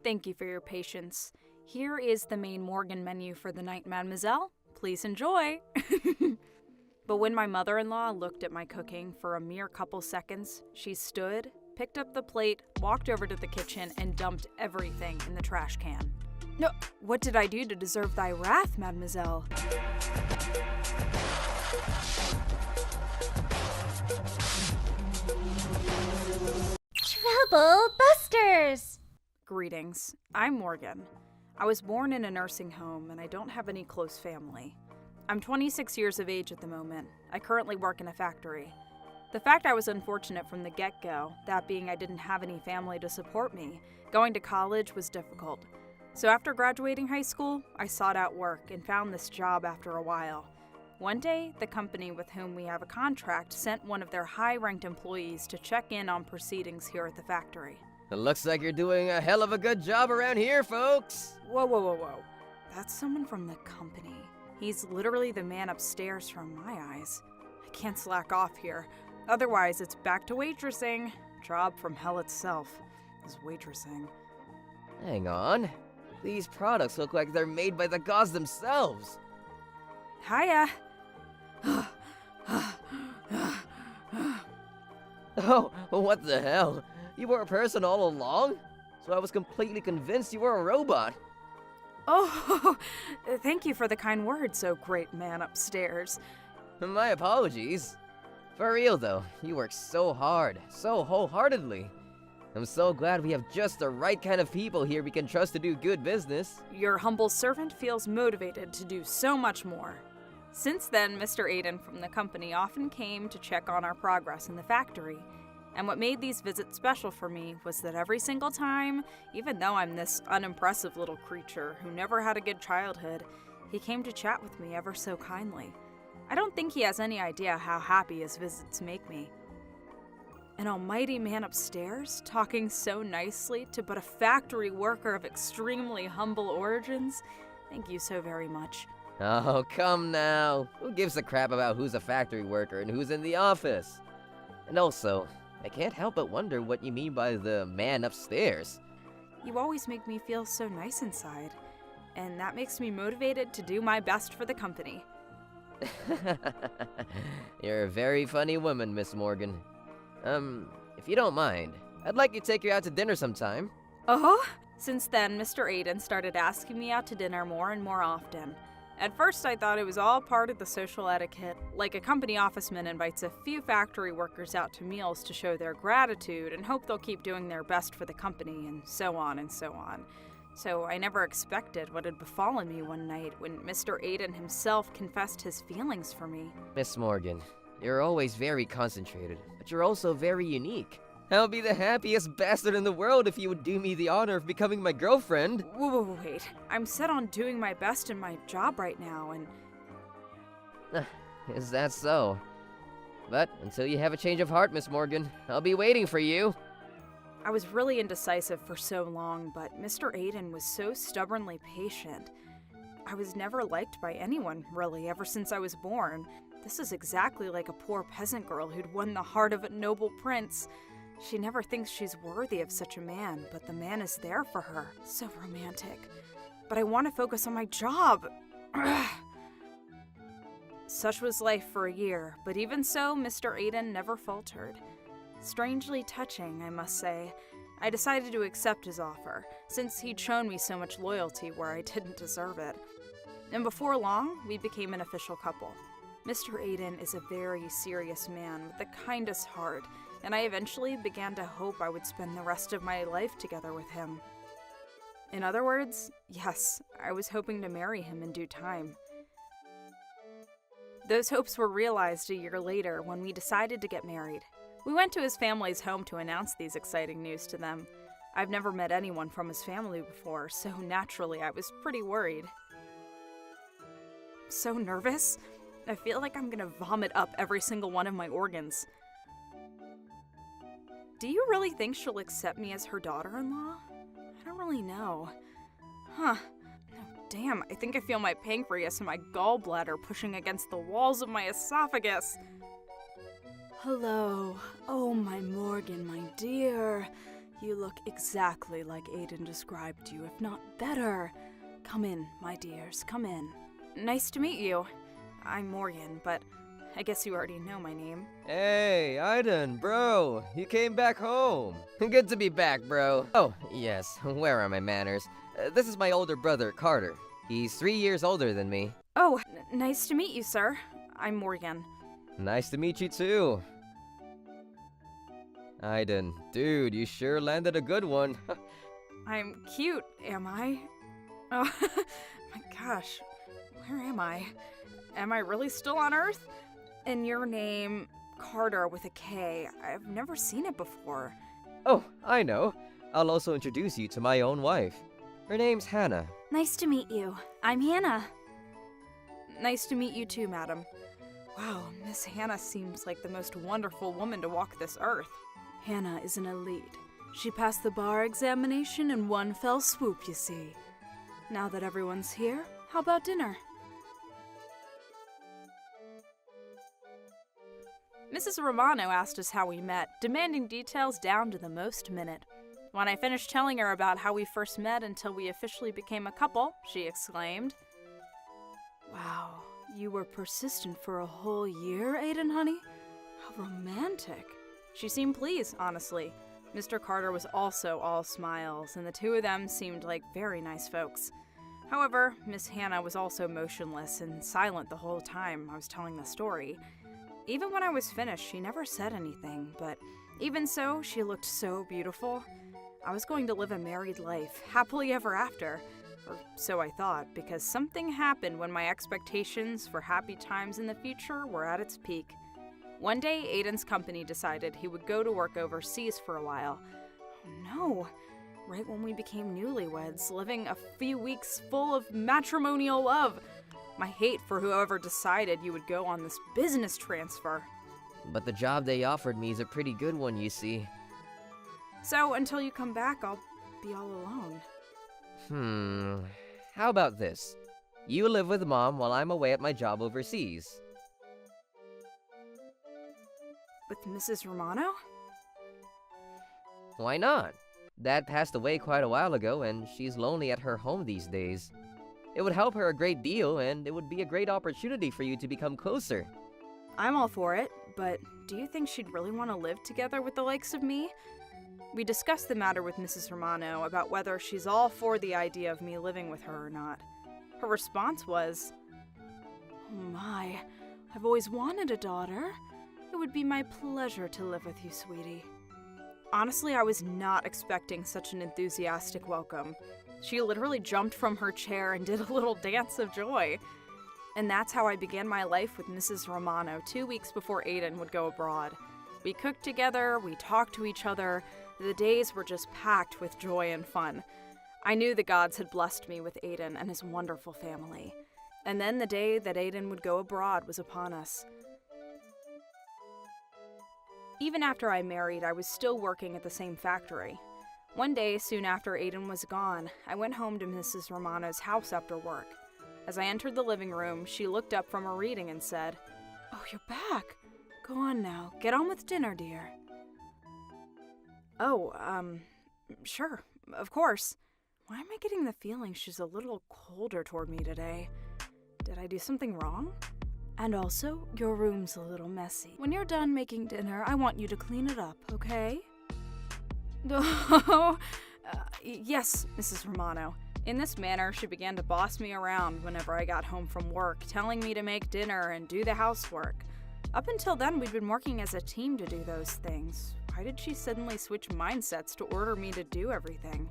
Thank you for your patience. Here is the main Morgan menu for the night, mademoiselle. Please enjoy. But when my mother-in-law looked at my cooking for a mere couple seconds, she stood, picked up the plate, walked over to the kitchen, and dumped everything in the trash can. No, what did I do to deserve thy wrath, mademoiselle? Trouble Busters! Greetings. I'm Morgan. I was born in a nursing home, and I don't have any close family. I'm 26 years of age at the moment. I currently work in a factory. The fact I was unfortunate from the get-go, that being I didn't have any family to support me, going to college was difficult. So after graduating high school, I sought out work and found this job after a while. One day, the company with whom we have a contract sent one of their high-ranked employees to check in on proceedings here at the factory. It looks like you're doing a hell of a good job around here, folks. Whoa. That's someone from the company. He's literally the man upstairs from my eyes. I can't slack off here. Otherwise, it's back to waitressing. Job from hell itself is waitressing. Hang on. These products look like they're made by the gods themselves. Hiya. Oh, what the hell? You were a person all along? So I was completely convinced you were a robot. Oh, thank you for the kind words, oh great man upstairs. My apologies. For real though, you work so hard, so wholeheartedly. I'm so glad we have just the right kind of people here we can trust to do good business. Your humble servant feels motivated to do so much more. Since then, Mr. Aiden from the company often came to check on our progress in the factory. And what made these visits special for me was that every single time, even though I'm this unimpressive little creature who never had a good childhood, he came to chat with me ever so kindly. I don't think he has any idea how happy his visits make me. An almighty man upstairs, talking so nicely to but a factory worker of extremely humble origins? Thank you so very much. Oh, come now. Who gives a crap about who's a factory worker and who's in the office? And also, I can't help but wonder what you mean by the man upstairs. You always make me feel so nice inside, and that makes me motivated to do my best for the company. You're a very funny woman, Miss Morgan. If you don't mind, I'd like to take you out to dinner sometime. Oh? Since then, Mr. Aiden started asking me out to dinner more and more often. At first, I thought it was all part of the social etiquette, like a company officeman invites a few factory workers out to meals to show their gratitude and hope they'll keep doing their best for the company, and so on and so on. So I never expected what had befallen me one night when Mr. Aiden himself confessed his feelings for me. Miss Morgan, you're always very concentrated, but you're also very unique. I'll be the happiest bastard in the world if you would do me the honor of becoming my girlfriend. Wait. I'm set on doing my best in my job right now, and... Is that so? But until you have a change of heart, Miss Morgan, I'll be waiting for you. I was really indecisive for so long, but Mr. Aiden was so stubbornly patient. I was never liked by anyone, really, ever since I was born. This is exactly like a poor peasant girl who'd won the heart of a noble prince. She never thinks she's worthy of such a man, but the man is there for her. So romantic. But I want to focus on my job. Such was life for a year, but even so, Mr. Aiden never faltered. Strangely touching, I must say. I decided to accept his offer, since he'd shown me so much loyalty where I didn't deserve it. And before long, we became an official couple. Mr. Aiden is a very serious man with the kindest heart, and I eventually began to hope I would spend the rest of my life together with him. In other words, yes, I was hoping to marry him in due time. Those hopes were realized a year later when we decided to get married. We went to his family's home to announce these exciting news to them. I've never met anyone from his family before, so naturally I was pretty worried. So nervous? I feel like I'm gonna vomit up every single one of my organs. Do you really think she'll accept me as her daughter-in-law? I don't really know. Huh. Oh, damn, I think I feel my pancreas and my gallbladder pushing against the walls of my esophagus. Hello. Oh, my Morgan, my dear. You look exactly like Aiden described you, if not better. Come in, my dears, come in. Nice to meet you. I'm Morgan, but I guess you already know my name. Hey, Aiden, bro, you came back home. Good to be back, bro. Oh, yes, where are my manners? This is my older brother, Carter. He's 3 years older than me. Oh, nice to meet you, sir. I'm Morgan. Nice to meet you, too. Aiden, dude, you sure landed a good one. I'm cute, am I? Oh, my gosh. Where am I? Am I really still on Earth? And your name, Carter with a K. I've never seen it before. Oh, I know. I'll also introduce you to my own wife. Her name's Hannah. Nice to meet you. I'm Hannah. Nice to meet you too, madam. Wow, Miss Hannah seems like the most wonderful woman to walk this earth. Hannah is an elite. She passed the bar examination in one fell swoop, you see. Now that everyone's here, how about dinner? Mrs. Romano asked us how we met, demanding details down to the most minute. When I finished telling her about how we first met until we officially became a couple, she exclaimed, "Wow, you were persistent for a whole year, Aiden, honey? How romantic." She seemed pleased, honestly. Mr. Carter was also all smiles, and the two of them seemed like very nice folks. However, Miss Hannah was also motionless and silent the whole time I was telling the story. Even when I was finished, she never said anything, but even so, she looked so beautiful. I was going to live a married life, happily ever after, or so I thought, because something happened when my expectations for happy times in the future were at its peak. One day, Aiden's company decided he would go to work overseas for a while. Oh no, right when we became newlyweds, living a few weeks full of matrimonial love. My hate for whoever decided you would go on this business transfer. But the job they offered me is a pretty good one, you see. So, until you come back, I'll be all alone. How about this? You live with Mom while I'm away at my job overseas. With Mrs. Romano? Why not? Dad passed away quite a while ago, and she's lonely at her home these days. It would help her a great deal, and it would be a great opportunity for you to become closer. I'm all for it, but do you think she'd really want to live together with the likes of me? We discussed the matter with Mrs. Romano about whether she's all for the idea of me living with her or not. Her response was, "Oh my, I've always wanted a daughter. It would be my pleasure to live with you, sweetie." Honestly, I was not expecting such an enthusiastic welcome. She literally jumped from her chair and did a little dance of joy. And that's how I began my life with Mrs. Romano 2 weeks before Aiden would go abroad. We cooked together, we talked to each other. The days were just packed with joy and fun. I knew the gods had blessed me with Aiden and his wonderful family. And then the day that Aiden would go abroad was upon us. Even after I married, I was still working at the same factory. One day, soon after Aiden was gone, I went home to Mrs. Romano's house after work. As I entered the living room, she looked up from her reading and said, "Oh, you're back. Go on now. Get on with dinner, dear." "Oh, sure. Of course." Why am I getting the feeling she's a little colder toward me today? Did I do something wrong? And also, your room's a little messy. When you're done making dinner, I want you to clean it up, okay? Oh, yes, Mrs. Romano. In this manner, she began to boss me around whenever I got home from work, telling me to make dinner and do the housework. Up until then, we'd been working as a team to do those things. Why did she suddenly switch mindsets to order me to do everything?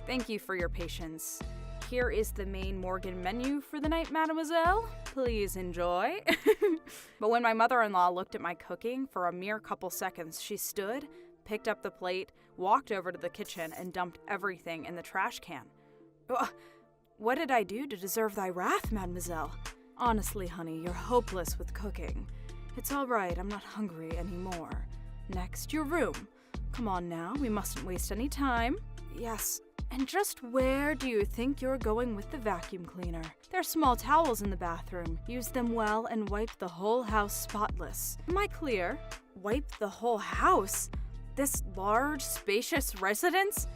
Thank you for your patience. Here is the main Morgan menu for the night, mademoiselle. Please enjoy. But when my mother-in-law looked at my cooking, for a mere couple seconds, she stood, picked up the plate, walked over to the kitchen, and dumped everything in the trash can. What did I do to deserve thy wrath, mademoiselle? Honestly, honey, you're hopeless with cooking. It's all right, I'm not hungry anymore. Next, your room. Come on now, we mustn't waste any time. Yes. And just where do you think you're going with the vacuum cleaner? There are small towels in the bathroom. Use them well and wipe the whole house spotless. Am I clear? Wipe the whole house? This large, spacious residence?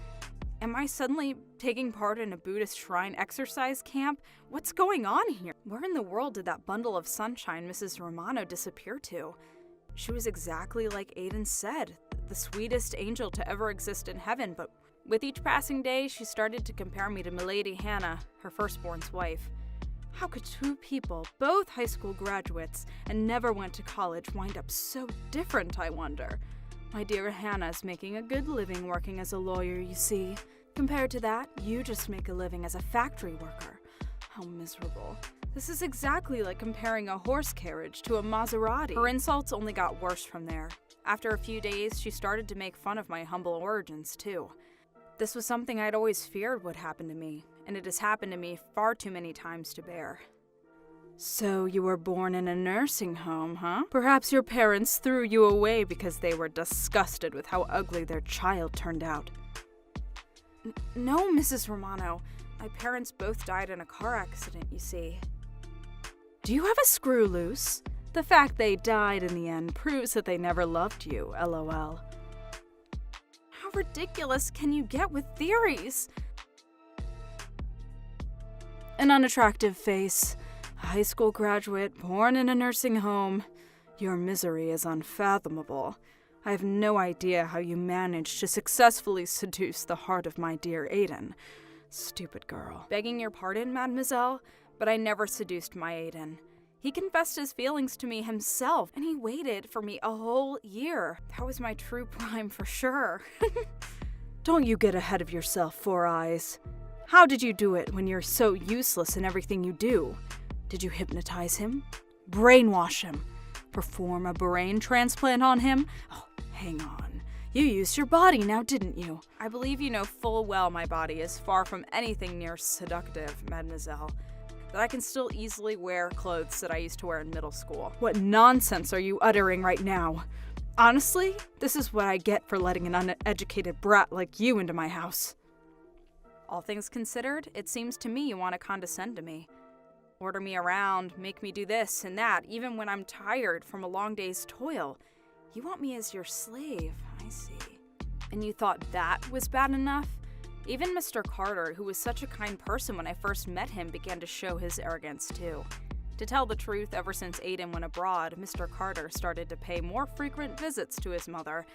Am I suddenly taking part in a Buddhist shrine exercise camp? What's going on here? Where in the world did that bundle of sunshine Mrs. Romano disappear to? She was exactly like Aiden said, the sweetest angel to ever exist in heaven, but with each passing day, she started to compare me to Milady Hannah, her firstborn's wife. How could two people, both high school graduates, and never went to college, wind up so different, I wonder? My dear Hannah's making a good living working as a lawyer, you see. Compared to that, you just make a living as a factory worker. How miserable. This is exactly like comparing a horse carriage to a Maserati. Her insults only got worse from there. After a few days, she started to make fun of my humble origins, too. This was something I'd always feared would happen to me, and it has happened to me far too many times to bear. So you were born in a nursing home, huh? Perhaps your parents threw you away because they were disgusted with how ugly their child turned out. No, Mrs. Romano. My parents both died in a car accident, you see. Do you have a screw loose? The fact they died in the end proves that they never loved you, LOL. How ridiculous can you get with theories? An unattractive face, a high school graduate, born in a nursing home. Your misery is unfathomable. I have no idea how you managed to successfully seduce the heart of my dear Aiden. Stupid girl. Begging your pardon, mademoiselle, but I never seduced my Aiden. He confessed his feelings to me himself, and he waited for me a whole year. That was my true prime for sure. Don't you get ahead of yourself, Four Eyes. How did you do it when you're so useless in everything you do? Did you hypnotize him? Brainwash him? Perform a brain transplant on him? Oh, hang on. You used your body now, didn't you? I believe you know full well my body is far from anything near seductive, mademoiselle. That I can still easily wear clothes that I used to wear in middle school. What nonsense are you uttering right now? Honestly, this is what I get for letting an uneducated brat like you into my house. All things considered, it seems to me you want to condescend to me. Order me around, make me do this and that, even when I'm tired from a long day's toil. You want me as your slave, I see. And you thought that was bad enough? Even Mr. Carter, who was such a kind person when I first met him, began to show his arrogance too. To tell the truth, ever since Aiden went abroad, Mr. Carter started to pay more frequent visits to his mother.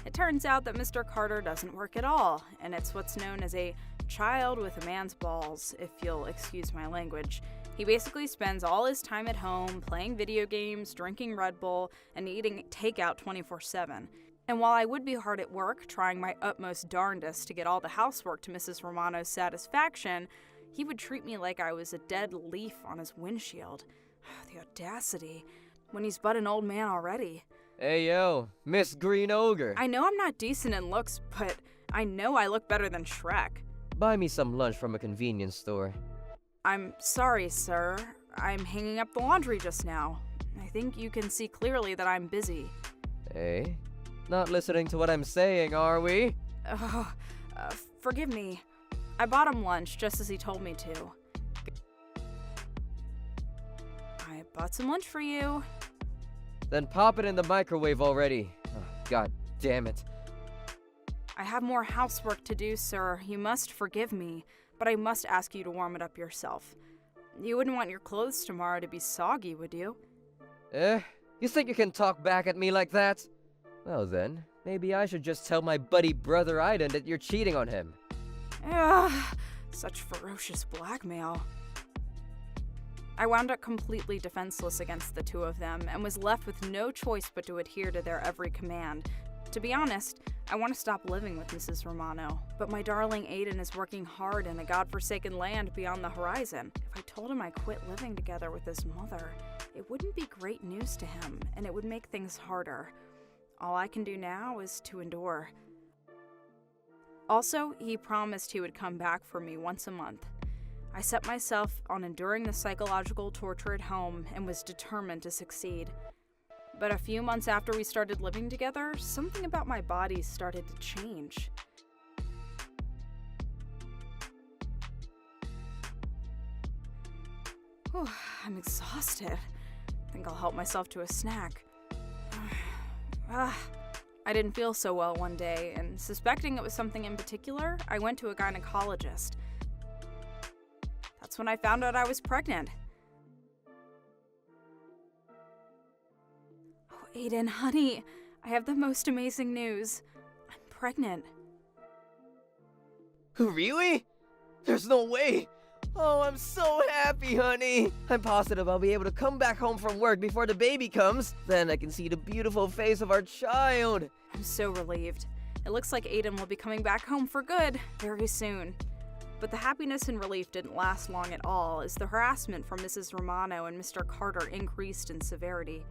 It turns out that Mr. Carter doesn't work at all, and it's what's known as a child with a man's balls, if you'll excuse my language. He basically spends all his time at home, playing video games, drinking Red Bull, and eating takeout 24/7. And while I would be hard at work, trying my utmost darndest to get all the housework to Mrs. Romano's satisfaction, he would treat me like I was a dead leaf on his windshield. The audacity, when he's but an old man already. Hey yo, Miss Green Ogre. I know I'm not decent in looks, but I know I look better than Shrek. Buy me some lunch from a convenience store. I'm sorry, sir. I'm hanging up the laundry just now. I think you can see clearly that I'm busy. Hey? Not listening to what I'm saying, are we? Forgive me. I bought him lunch just as he told me to. I bought some lunch for you. Then pop it in the microwave already. Oh, God damn it. I have more housework to do, sir. You must forgive me, but I must ask you to warm it up yourself. You wouldn't want your clothes tomorrow to be soggy, would you? You think you can talk back at me like that? Well then, maybe I should just tell my buddy brother Aiden that you're cheating on him. Such ferocious blackmail. I wound up completely defenseless against the two of them and was left with no choice but to adhere to their every command. To be honest, I want to stop living with Mrs. Romano, but my darling Aiden is working hard in a godforsaken land beyond the horizon. If I told him I quit living together with his mother, it wouldn't be great news to him, and it would make things harder. All I can do now is to endure. Also, he promised he would come back for me once a month. I set myself on enduring the psychological torture at home and was determined to succeed. But a few months after we started living together, something about my body started to change. Whew, I'm exhausted. I think I'll help myself to a snack. I I didn't feel so well one day, and suspecting it was something in particular, I went to a gynecologist. That's when I found out I was pregnant. Oh, Aiden, honey, I have the most amazing news. I'm pregnant. Really? There's no way! Oh, I'm so happy, honey! I'm positive I'll be able to come back home from work before the baby comes. Then I can see the beautiful face of our child. I'm so relieved. It looks like Aiden will be coming back home for good very soon. But the happiness and relief didn't last long at all, as the harassment from Mrs. Romano and Mr. Carter increased in severity.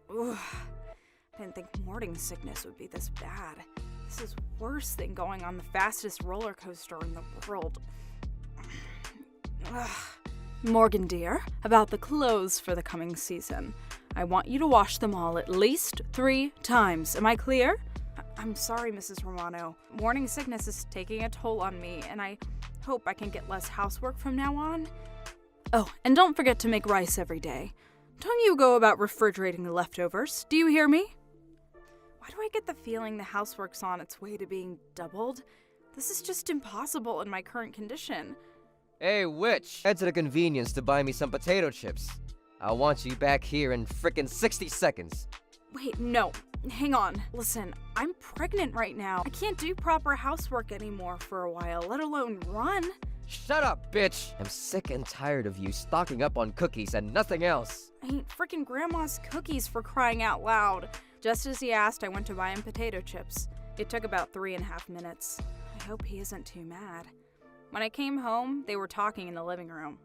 Ugh, I didn't think morning sickness would be this bad. This is worse than going on the fastest roller coaster in the world. Ugh. Morgan dear, about the clothes for the coming season. I want you to wash them all at least 3 times. Am I clear? I'm sorry, Mrs. Romano. Morning sickness is taking a toll on me, and I hope I can get less housework from now on. Oh, and don't forget to make rice every day. Don't you go about refrigerating the leftovers. Do you hear me? Why do I get the feeling the housework's on its way to being doubled? This is just impossible in my current condition. Hey, witch! Head to the convenience to buy me some potato chips. I want you back here in frickin' 60 seconds. Wait, no. Hang on. Listen, I'm pregnant right now. I can't do proper housework anymore for a while, let alone run. Shut up, bitch! I'm sick and tired of you stocking up on cookies and nothing else. I ain't frickin' Grandma's cookies, for crying out loud. Just as he asked, I went to buy him potato chips. It took about 3.5 minutes. I hope he isn't too mad. When I came home, they were talking in the living room.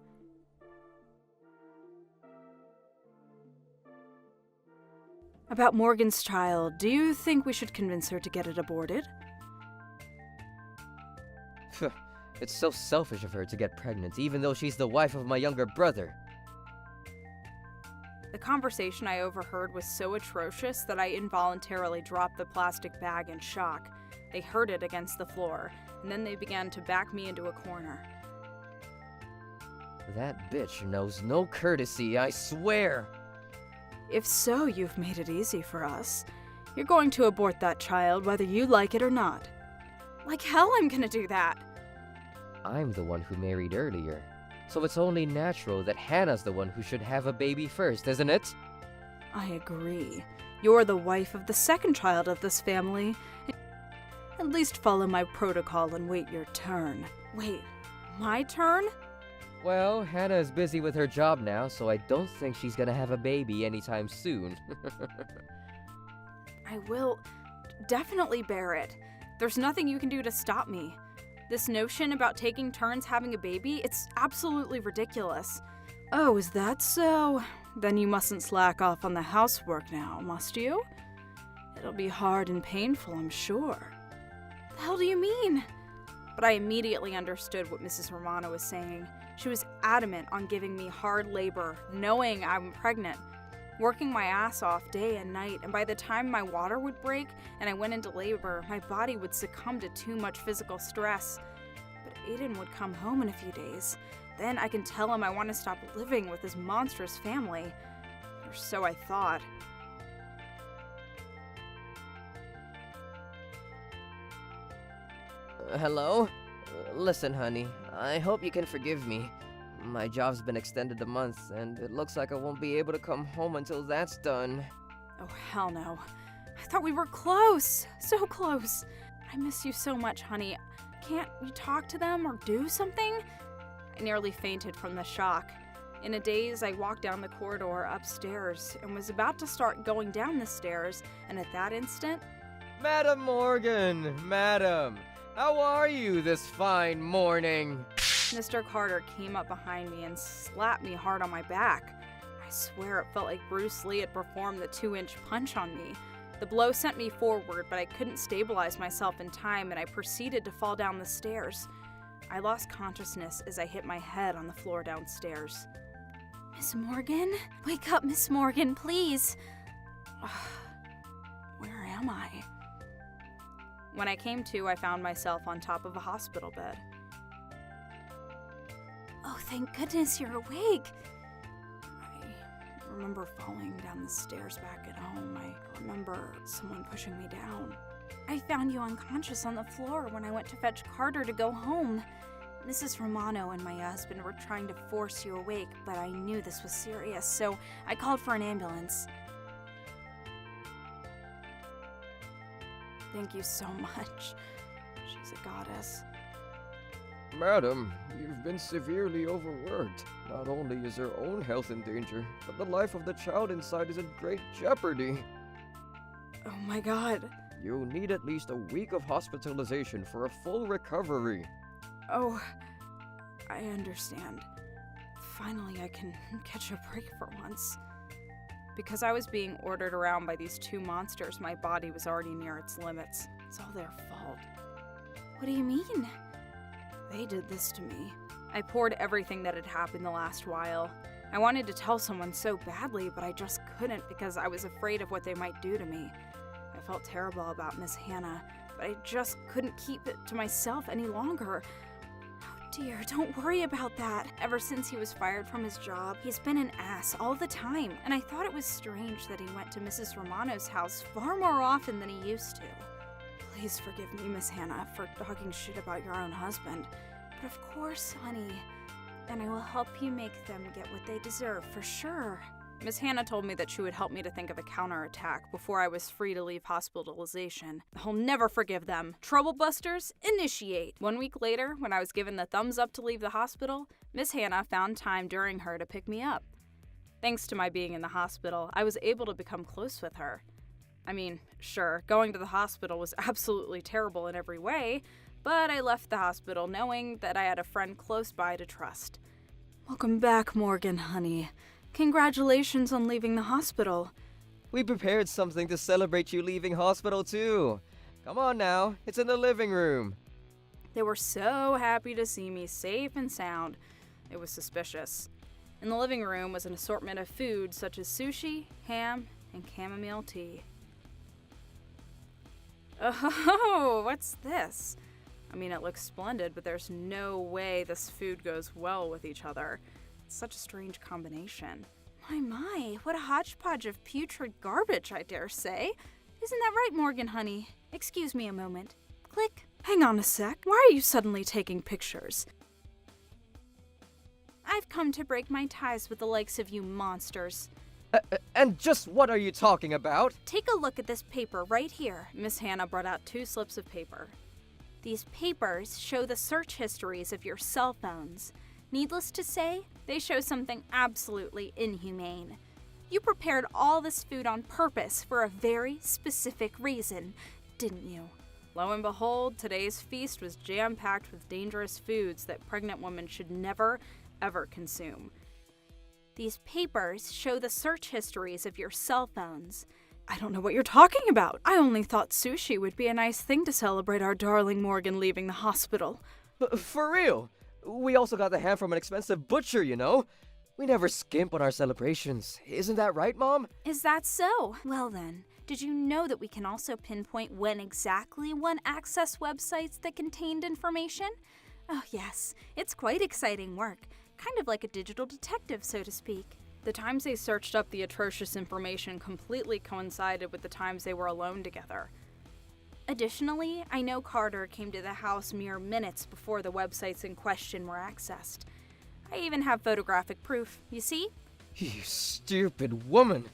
About Morgan's child, do you think we should convince her to get it aborted? It's so selfish of her to get pregnant, even though she's the wife of my younger brother. The conversation I overheard was so atrocious that I involuntarily dropped the plastic bag in shock. They heard it against the floor, and then they began to back me into a corner. That bitch knows no courtesy, I swear! If so, you've made it easy for us. You're going to abort that child whether you like it or not. Like hell I'm gonna do that! I'm the one who married earlier, so it's only natural that Hannah's the one who should have a baby first, isn't it? I agree. You're the wife of the second child of this family. At least follow my protocol and wait your turn. Wait, my turn? Well, Hannah is busy with her job now, so I don't think she's gonna have a baby anytime soon. I will definitely bear it. There's nothing you can do to stop me. This notion about taking turns having a baby, it's absolutely ridiculous. Oh, is that so? Then you mustn't slack off on the housework now, must you? It'll be hard and painful, I'm sure. The hell do you mean? But I immediately understood what Mrs. Romano was saying. She was adamant on giving me hard labor, knowing I'm pregnant, working my ass off day and night, and by the time my water would break and I went into labor, my body would succumb to too much physical stress. But Aiden would come home in a few days. Then I can tell him I want to stop living with this monstrous family. Or so I thought. Hello? Listen, honey, I hope you can forgive me. My job's been extended a month, and it looks like I won't be able to come home until that's done. Oh, hell no. I thought we were close. So close. I miss you so much, honey. Can't you talk to them or do something? I nearly fainted from the shock. In a daze, I walked down the corridor upstairs and was about to start going down the stairs, and at that instant... Madam Morgan! Madam! How are you this fine morning? Mr. Carter came up behind me and slapped me hard on my back. I swear it felt like Bruce Lee had performed the 2-inch punch on me. The blow sent me forward, but I couldn't stabilize myself in time, and I proceeded to fall down the stairs. I lost consciousness as I hit my head on the floor downstairs. Miss Morgan? Wake up, Miss Morgan, please. Where am I? When I came to, I found myself on top of a hospital bed. Oh, thank goodness you're awake. I remember falling down the stairs back at home. I remember someone pushing me down. I found you unconscious on the floor when I went to fetch Carter to go home. Mrs. Romano and my husband were trying to force you awake, but I knew this was serious, so I called for an ambulance. Thank you so much. She's a goddess. Madam, you've been severely overworked. Not only is her own health in danger, but the life of the child inside is in great jeopardy. Oh my god. You'll need at least a week of hospitalization for a full recovery. Oh, I understand. Finally, I can catch a break for once. Because I was being ordered around by these two monsters, my body was already near its limits. It's all their fault. What do you mean? They did this to me. I poured everything that had happened the last while. I wanted to tell someone so badly, but I just couldn't because I was afraid of what they might do to me. I felt terrible about Miss Hannah, but I just couldn't keep it to myself any longer. Oh dear, don't worry about that. Ever since he was fired from his job, he's been an ass all the time, and I thought it was strange that he went to Mrs. Romano's house far more often than he used to. Please forgive me, Miss Hannah, for talking shit about your own husband. But of course, honey. And I will help you make them get what they deserve, for sure. Miss Hannah told me that she would help me to think of a counterattack before I was free to leave hospitalization. I'll never forgive them. Troublebusters, initiate! 1 week later, when I was given the thumbs up to leave the hospital, Miss Hannah found time during her to pick me up. Thanks to my being in the hospital, I was able to become close with her. I mean, sure, going to the hospital was absolutely terrible in every way, but I left the hospital knowing that I had a friend close by to trust. Welcome back, Morgan, honey. Congratulations on leaving the hospital. We prepared something to celebrate you leaving hospital too. Come on now, it's in the living room. They were so happy to see me safe and sound. It was suspicious. In the living room was an assortment of food such as sushi, ham, and chamomile tea. Oh, what's this? I mean, it looks splendid, but there's no way this food goes well with each other. It's such a strange combination. My, what a hodgepodge of putrid garbage, I dare say. Isn't that right, Morgan, honey? Excuse me a moment. Click. Hang on a sec. Why are you suddenly taking pictures? I've come to break my ties with the likes of you monsters. And just what are you talking about? Take a look at this paper right here. Miss Hannah brought out 2 slips of paper. These papers show the search histories of your cell phones. Needless to say, they show something absolutely inhumane. You prepared all this food on purpose for a very specific reason, didn't you? Lo and behold, today's feast was jam-packed with dangerous foods that pregnant women should never, ever consume. These papers show the search histories of your cell phones. I don't know what you're talking about. I only thought sushi would be a nice thing to celebrate our darling Morgan leaving the hospital. For real? We also got the ham from an expensive butcher, you know? We never skimp on our celebrations. Isn't that right, Mom? Is that so? Well then, did you know that we can also pinpoint when exactly one accessed websites that contained information? Oh yes, it's quite exciting work. Kind of like a digital detective, so to speak. The times they searched up the atrocious information completely coincided with the times they were alone together. Additionally, I know Carter came to the house mere minutes before the websites in question were accessed. I even have photographic proof, you see? You stupid woman.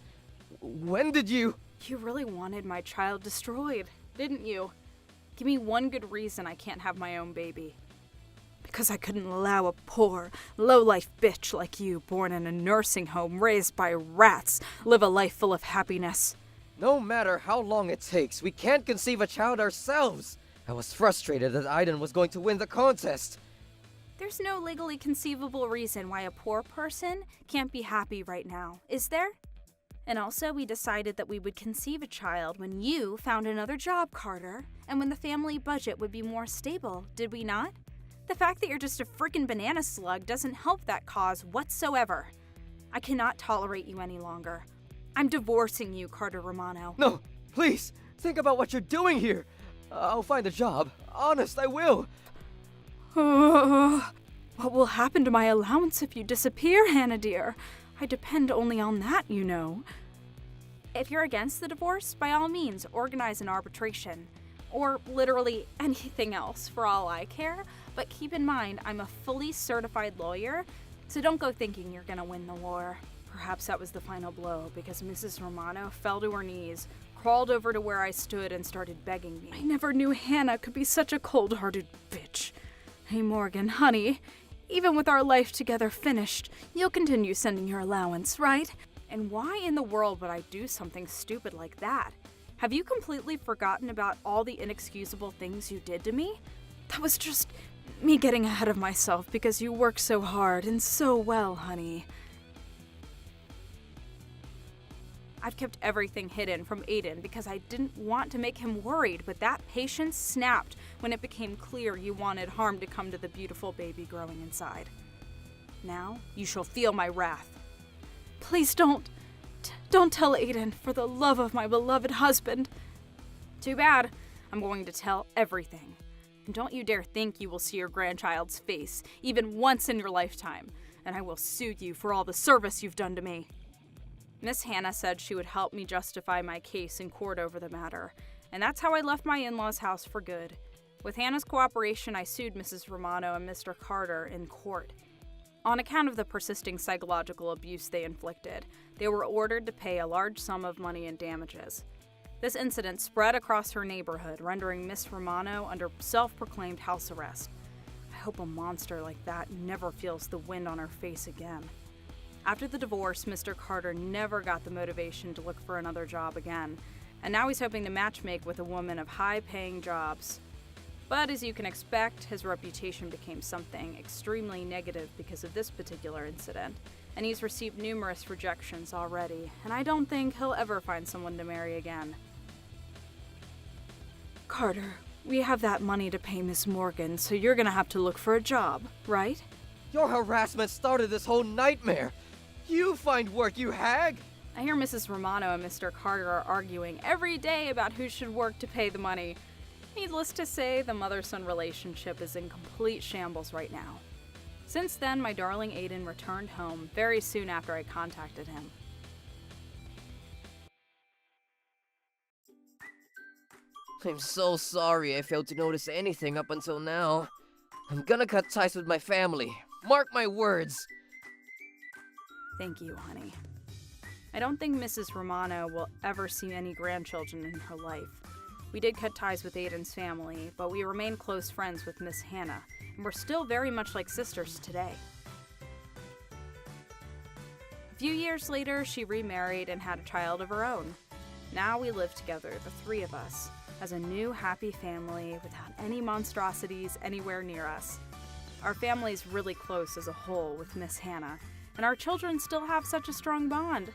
When did you... You really wanted my child destroyed, didn't you? Give me one good reason I can't have my own baby. Because I couldn't allow a poor, low-life bitch like you, born in a nursing home, raised by rats, live a life full of happiness. No matter how long it takes, we can't conceive a child ourselves. I was frustrated that Aiden was going to win the contest. There's no legally conceivable reason why a poor person can't be happy right now, is there? And also, we decided that we would conceive a child when you found another job, Carter, and when the family budget would be more stable, did we not? The fact that you're just a freaking banana slug doesn't help that cause whatsoever. I cannot tolerate you any longer. I'm divorcing you, Carter Romano. No, please, think about what you're doing here. I'll find a job. Honest, I will. What will happen to my allowance if you disappear, Hannah dear? I depend only on that, you know. If you're against the divorce, by all means, organize an arbitration. Or literally anything else, for all I care. But keep in mind, I'm a fully certified lawyer, so don't go thinking you're gonna win the war. Perhaps that was the final blow, because Mrs. Romano fell to her knees, crawled over to where I stood, and started begging me. I never knew Hannah could be such a cold-hearted bitch. Hey, Morgan, honey, even with our life together finished, you'll continue sending your allowance, right? And why in the world would I do something stupid like that? Have you completely forgotten about all the inexcusable things you did to me? That was just me getting ahead of myself because you work so hard and so well, honey. I've kept everything hidden from Aiden because I didn't want to make him worried, but that patience snapped when it became clear you wanted harm to come to the beautiful baby growing inside. Now you shall feel my wrath. Please don't tell Aiden, for the love of my beloved husband. Too bad. I'm going to tell everything. And don't you dare think you will see your grandchild's face, even once in your lifetime, and I will sue you for all the service you've done to me. Miss Hannah said she would help me justify my case in court over the matter, and that's how I left my in-laws' house for good. With Hannah's cooperation, I sued Mrs. Romano and Mr. Carter in court. On account of the persisting psychological abuse they inflicted, they were ordered to pay a large sum of money in damages. This incident spread across her neighborhood, rendering Miss Romano under self-proclaimed house arrest. I hope a monster like that never feels the wind on her face again. After the divorce, Mr. Carter never got the motivation to look for another job again, and now he's hoping to matchmake with a woman of high-paying jobs. But as you can expect, his reputation became something extremely negative because of this particular incident, and he's received numerous rejections already, and I don't think he'll ever find someone to marry again. Carter, we have that money to pay Miss Morgan, so you're gonna have to look for a job, right? Your harassment started this whole nightmare. You find work, you hag! I hear Mrs. Romano and Mr. Carter are arguing every day about who should work to pay the money. Needless to say, the mother-son relationship is in complete shambles right now. Since then, my darling Aiden returned home very soon after I contacted him. I'm so sorry I failed to notice anything up until now. I'm gonna cut ties with my family. Mark my words. Thank you, honey. I don't think Mrs. Romano will ever see any grandchildren in her life. We did cut ties with Aiden's family, but we remain close friends with Miss Hannah, and we're still very much like sisters today. A few years later, she remarried and had a child of her own. Now we live together, the three of us, as a new happy family without any monstrosities anywhere near us. Our family is really close as a whole with Miss Hannah, and our children still have such a strong bond.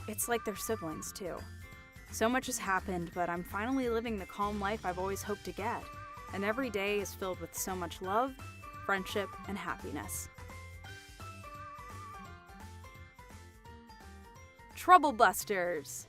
It's like they're siblings, too. So much has happened, but I'm finally living the calm life I've always hoped to get, and every day is filled with so much love, friendship, and happiness. Trouble Busters!